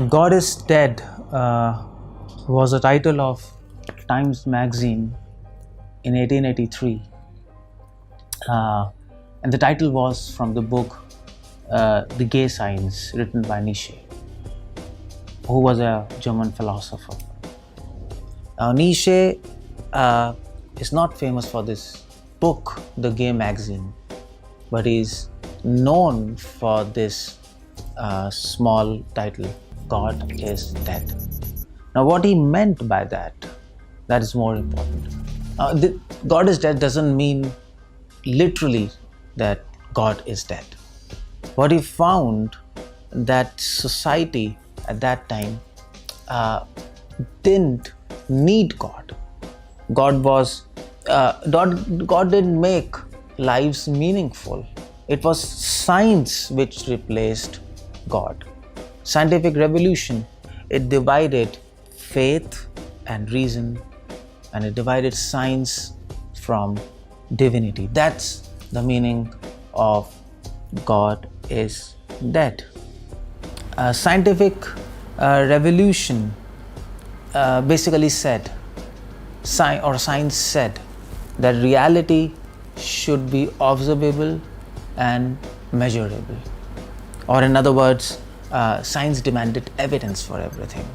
God is Dead was a title of Times magazine in 1883. And the title was from the book The Gay Science, written by Nietzsche, who was a German philosopher. Now, Nietzsche is not famous for this book, The Gay Magazine, but is known for this small title, God is Dead. Now, what he meant by that is more important. God is dead doesn't mean literally that God is dead. What he found that society at that time didn't need God. God didn't make lives meaningful. It was science which replaced God. Scientific revolution, it divided faith and reason, and it divided science from divinity. That's the meaning of God is dead. Scientific revolution basically said, science said, that reality should be observable and measurable. Or in other words, science demanded evidence for everything,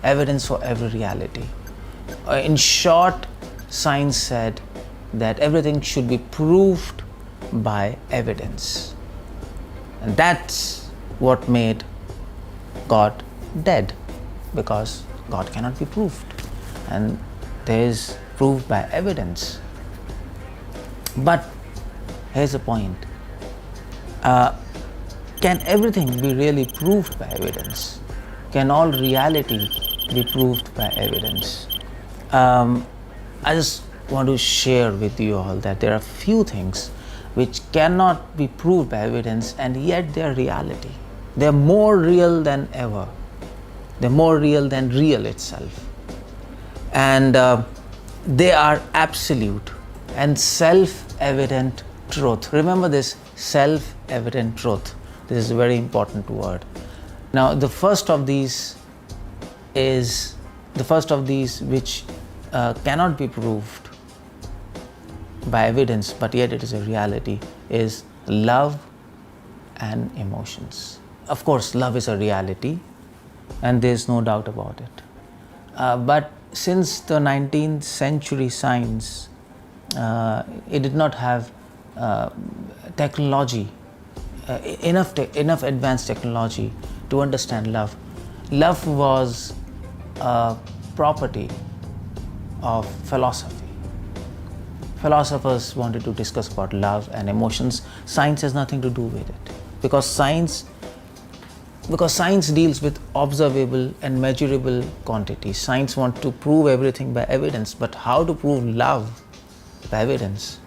evidence for every reality. In short, science said that everything should be proved by evidence. And that's what made God dead, because God cannot be proved. And there is proof by evidence. But here's the point. Can everything be really proved by evidence? Can all reality be proved by evidence? I just want to share with you all that there are few things which cannot be proved by evidence, and yet they are reality. They are more real than ever. They're more real than real itself. And they are absolute and self-evident truth. Remember this, self-evident truth. This is a very important word. Now, the first of these which cannot be proved by evidence, but yet it is a reality, is love and emotions. Of course, love is a reality, and there's no doubt about it. But since the 19th century science, it did not have technology, enough advanced technology to understand love. Love was a property of philosophy. Philosophers wanted to discuss about love and emotions. Science has nothing to do with it, because science deals with observable and measurable quantities. Science wants to prove everything by evidence, but how to prove love by evidence?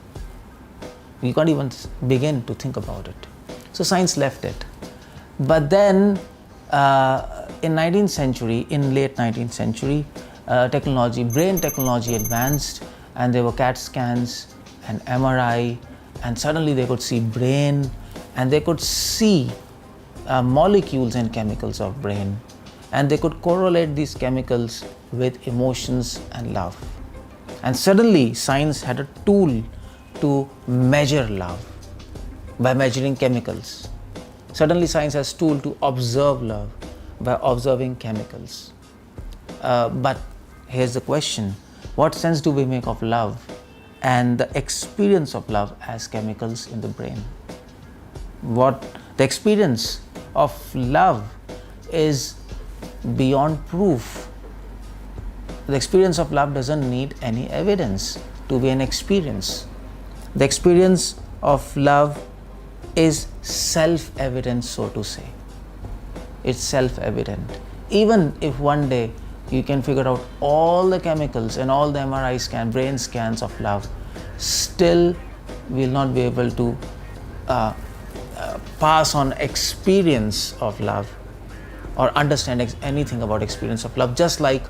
You can't even begin to think about it. So science left it. But then in late 19th century, brain technology advanced, and there were CAT scans and MRI, and suddenly they could see brain, and they could see molecules and chemicals of brain, and they could correlate these chemicals with emotions and love. And suddenly science had a tool to measure love by measuring chemicals. Suddenly science has a tool to observe love by observing chemicals. But here's the question: what sense do we make of love and the experience of love as chemicals in the brain? The experience of love is beyond proof. The experience of love doesn't need any evidence to be an experience. The experience of love is self-evident, so to say. It's self-evident. Even if one day you can figure out all the chemicals and all the MRI brain scans of love, still will not be able to pass on experience of love or understand anything about experience of love. Just like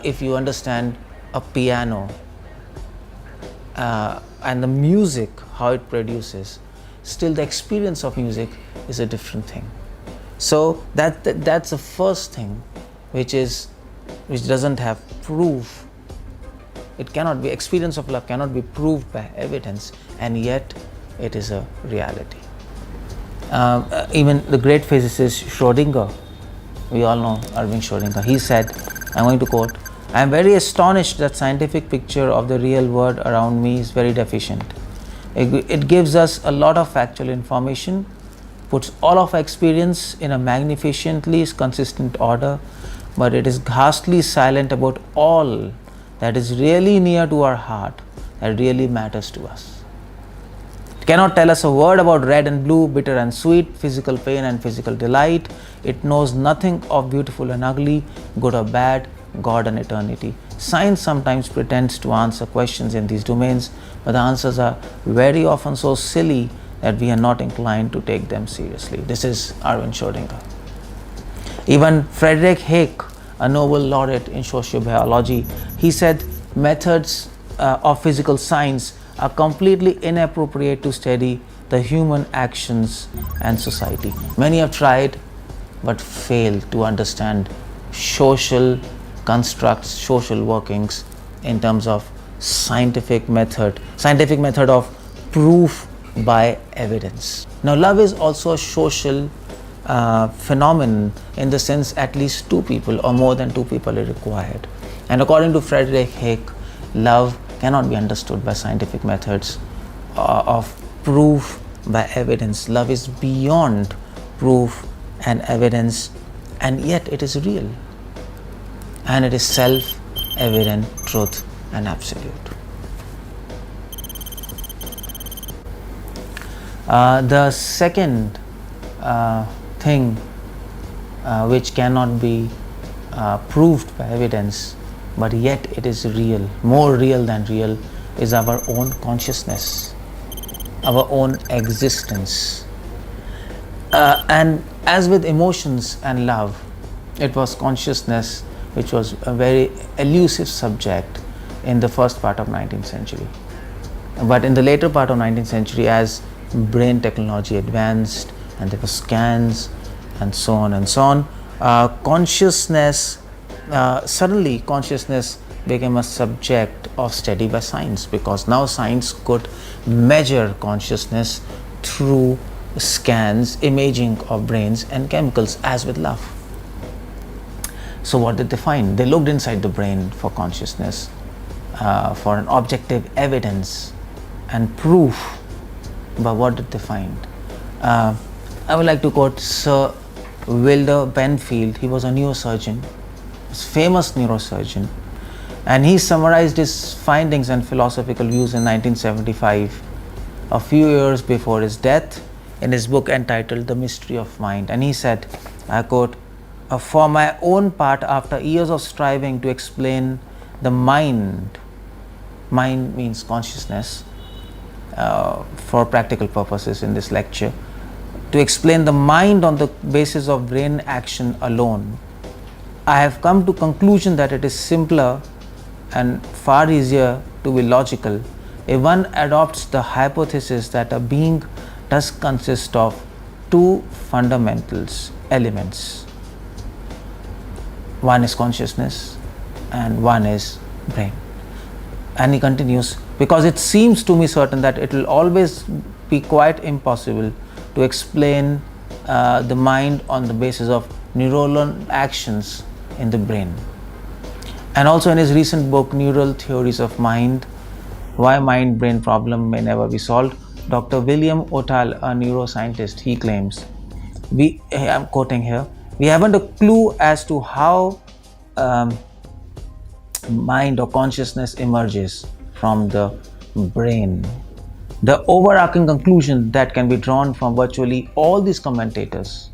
if you understand a piano and the music, how it produces, still the experience of music is a different thing. So that's the first thing which doesn't have proof. It cannot be, experience of love cannot be proved by evidence, and yet it is a reality. Even the great physicist Schrödinger, we all know Erwin Schrödinger, he said, I'm going to quote, I am very astonished that scientific picture of the real world around me is very deficient. It gives us a lot of factual information, puts all of our experience in a magnificently consistent order, but it is ghastly silent about all that is really near to our heart, that really matters to us. It cannot tell us a word about red and blue, bitter and sweet, physical pain and physical delight. It knows nothing of beautiful and ugly, good or bad, God and eternity. Science sometimes pretends to answer questions in these domains, but the answers are very often so silly that we are not inclined to take them seriously. This is Erwin Schrödinger. Even Friedrich Hayek, a Nobel laureate in sociobiology, he said methods of physical science are completely inappropriate to study the human actions and society. Many have tried but failed to understand social constructs, social workings in terms of scientific method of proof by evidence. Now, love is also a social phenomenon, in the sense at least two people or more than two people are required. And according to Friedrich Hayek, love cannot be understood by scientific methods of proof by evidence. Love is beyond proof and evidence, and yet it is real. And it is self-evident truth and absolute. The second thing which cannot be proved by evidence, but yet it is real, more real than real, is our own consciousness, our own existence. And as with emotions and love, it was consciousness which was a very elusive subject in the first part of 19th century. But in the later part of 19th century, as brain technology advanced and there were scans and so on, consciousness became a subject of study by science, because now science could measure consciousness through scans, imaging of brains and chemicals, as with love. So what did they find? They looked inside the brain for consciousness, for an objective evidence and proof. But what did they find? I would like to quote Sir Wilder Benfield. He was a neurosurgeon, a famous neurosurgeon, and he summarized his findings and philosophical views in 1975, a few years before his death, in his book entitled The Mystery of Mind. And he said, I quote, for my own part, after years of striving to explain the mind means consciousness, for practical purposes in this lecture, to explain the mind on the basis of brain action alone, I have come to conclusion that it is simpler and far easier to be logical if one adopts the hypothesis that a being does consist of two fundamental elements. One is consciousness and one is brain. And he continues, because it seems to me certain that it will always be quite impossible to explain the mind on the basis of neuronal actions in the brain. And also in his recent book, Neural Theories of Mind, Why Mind-Brain Problem May Never Be Solved, Dr. William O'Tal, a neuroscientist, he claims, I'm quoting here, we haven't a clue as to how mind or consciousness emerges from the brain. The overarching conclusion that can be drawn from virtually all these commentators,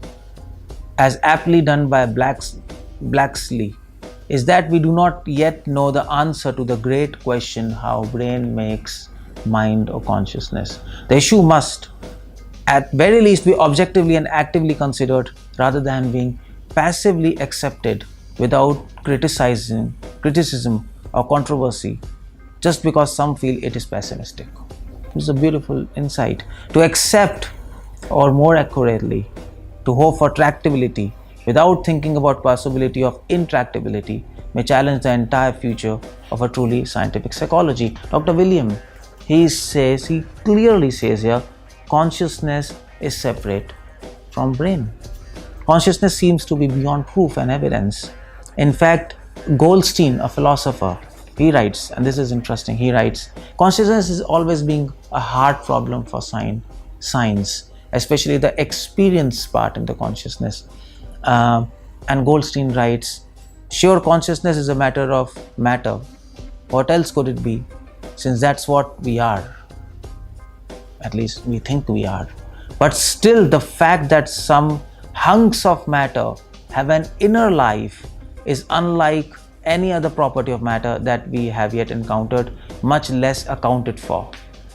as aptly done by Blaxley, is that we do not yet know the answer to the great question how brain makes mind or consciousness. The issue must, at very least, be objectively and actively considered rather than being passively accepted without criticism or controversy just because some feel it is pessimistic. This is a beautiful insight. To accept, or more accurately, to hope for tractability without thinking about possibility of intractability may challenge the entire future of a truly scientific psychology. Dr. William, he clearly says here, consciousness is separate from brain. Consciousness seems to be beyond proof and evidence. In fact, Goldstein, a philosopher, he writes, and this is interesting, he writes, consciousness is always being a hard problem for science, especially the experience part in the consciousness. And Goldstein writes, sure, consciousness is a matter of matter. What else could it be? Since that's what we are. At least we think we are. But still, the fact that some hunks of matter have an inner life is unlike any other property of matter that we have yet encountered, much less accounted for.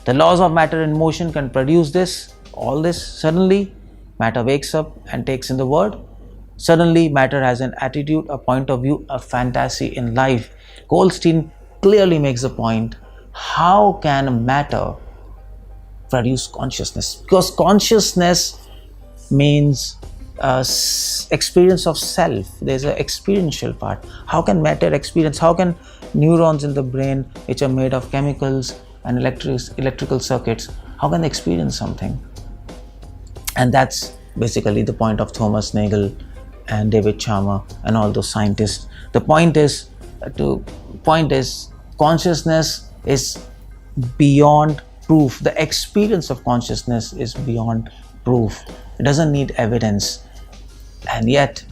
The laws of matter in motion can produce all this. Suddenly, matter wakes up and takes in the world. Suddenly, matter has an attitude, a point of view, a fantasy in life. Goldstein clearly makes the point, how can matter produce consciousness? Because consciousness means experience of self. There's an experiential part. How can matter experience? How can neurons in the brain, which are made of chemicals and electrical circuits, how can they experience something? And that's basically the point of Thomas Nagel and David Chalmers and all those scientists. The point is, consciousness is beyond proof. The experience of consciousness is beyond proof. It doesn't need evidence. And yet,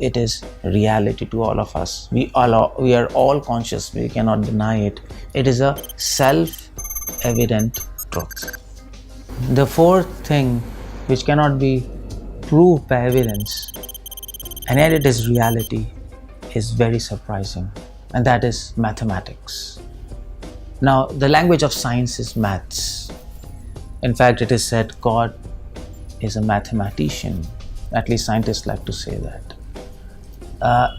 it is reality to all of us. We are all conscious. We cannot deny it. It is a self-evident truth. The fourth thing which cannot be proved by evidence, and yet it is reality, is very surprising, and that is mathematics. Now, the language of science is maths. In fact, it is said God is a mathematician. At least scientists like to say that.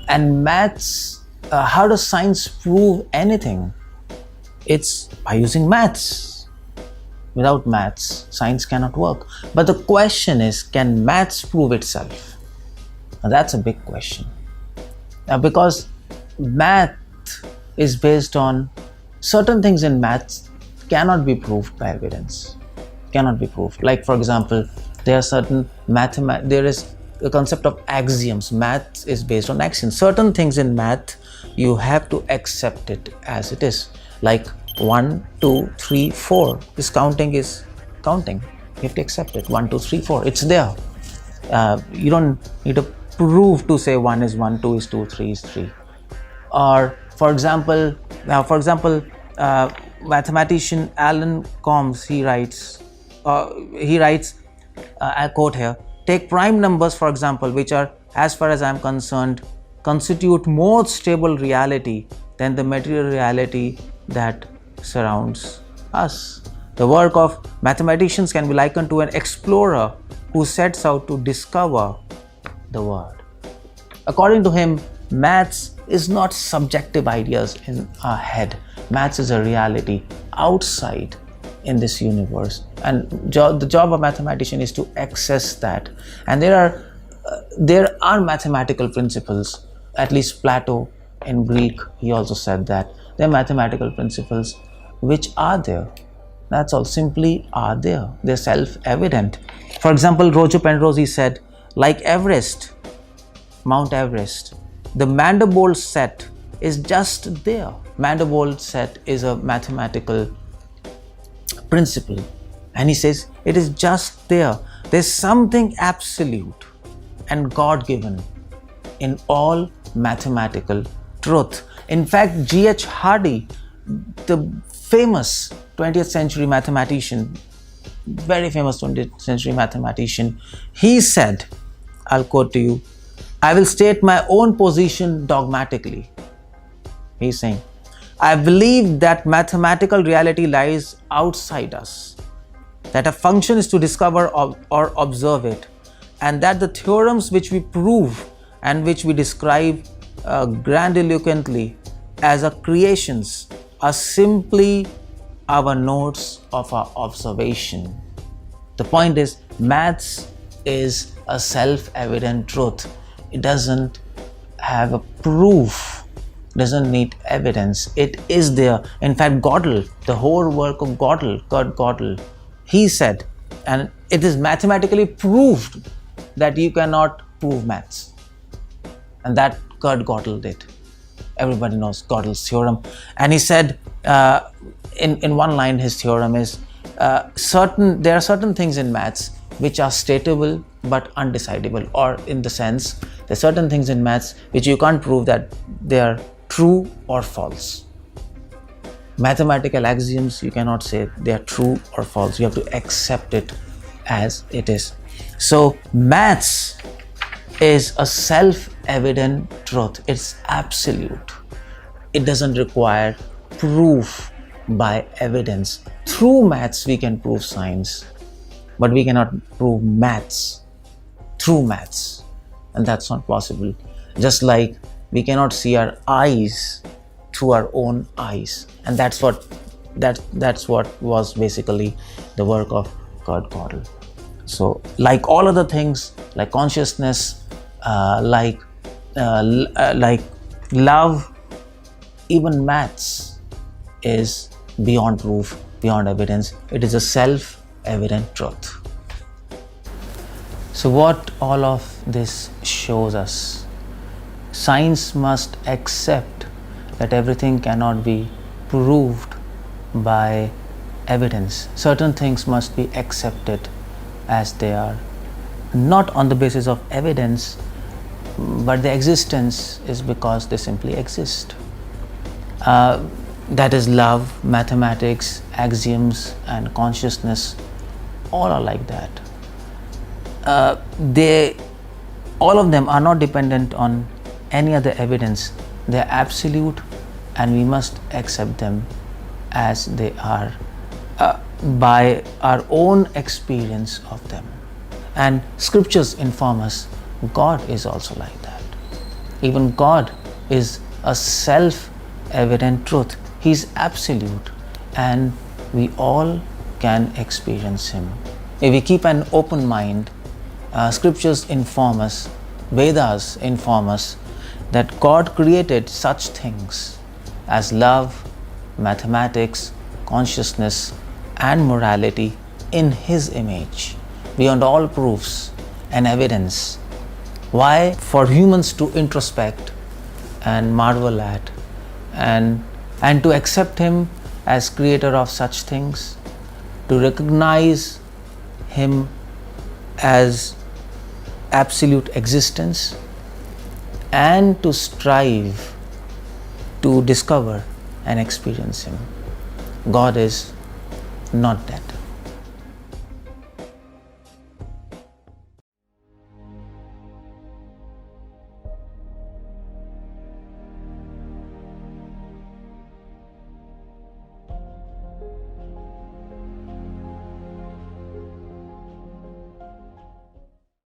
And maths, how does science prove anything? It's by using maths. Without maths, science cannot work. But the question is, can maths prove itself? Now that's a big question. Now, because math is based on certain things in maths cannot be proved by evidence. Cannot be proved. Like, for example, there is the concept of axioms. Math is based on axioms. Certain things in math, you have to accept it as it is. Like 1, 2, 3, 4. This counting is counting. You have to accept it. 1, 2, 3, 4. It's there. You don't need to prove to say 1 is 1, 2 is 2, 3 is 3. Or, for example, mathematician Alan Combs, he writes, I quote here, take prime numbers, for example, which are, as far as I am concerned, constitute more stable reality than the material reality that surrounds us. The work of mathematicians can be likened to an explorer who sets out to discover the world. According to him, maths is not subjective ideas in our head. Maths is a reality outside in this universe, and the job of mathematician is to access that. And there are mathematical principles. At least Plato in Greek, he also said that there are mathematical principles which are there. That's all, simply are there. They're self-evident. For example, Roger Penrose, he said, like Everest, Mount Everest, the Mandelbrot set is just there. Mandelbrot set is a mathematical principle, and he says it is just there. There's something absolute and God-given in all mathematical truth. In fact, G.H. Hardy, the famous 20th century mathematician, very famous 20th century mathematician, he said, I'll quote to you, I will state my own position dogmatically. He's saying, I believe that mathematical reality lies outside us, that a function is to discover or observe it, and that the theorems which we prove and which we describe grandiloquently as our creations are simply our notes of our observation. The point is, maths is a self-evident truth. It doesn't have a proof, doesn't need evidence. It is there. In fact, Gödel, the whole work of Gödel, Kurt Gödel, he said, and it is mathematically proved that you cannot prove maths. And that Kurt Gödel did. Everybody knows Gödel's theorem. And he said, in one line, his theorem is, there are certain things in maths which are statable but undecidable, or in the sense, there are certain things in maths which you can't prove that they are true or false. Mathematical axioms, you cannot say they are true or false. You have to accept it as it is. So maths is a self-evident truth. It's absolute. It doesn't require proof by evidence. Through maths we can prove science, but we cannot prove maths through maths, and that's not possible. Just like we cannot see our eyes through our own eyes, and that's what was basically the work of Kurt Gödel. So, like all other things, like consciousness, like love, even maths is beyond proof, beyond evidence. It is a self-evident truth. So what all of this shows us? Science must accept that everything cannot be proved by evidence. Certain things must be accepted as they are, not on the basis of evidence, but their existence is because they simply exist. That is love, mathematics, axioms, and consciousness. All are like that. All of them are not dependent on any other evidence. They are absolute, and we must accept them as they are by our own experience of them. And scriptures inform us God is also like that. Even God is a self-evident truth. He is absolute, and we all can experience Him. If we keep an open mind, scriptures inform us, Vedas inform us that God created such things as love, mathematics, consciousness, and morality in His image, beyond all proofs and evidence. Why? For humans to introspect and marvel at, and to accept Him as creator of such things, to recognize Him as absolute existence, and to strive to discover and experience Him. God is not dead.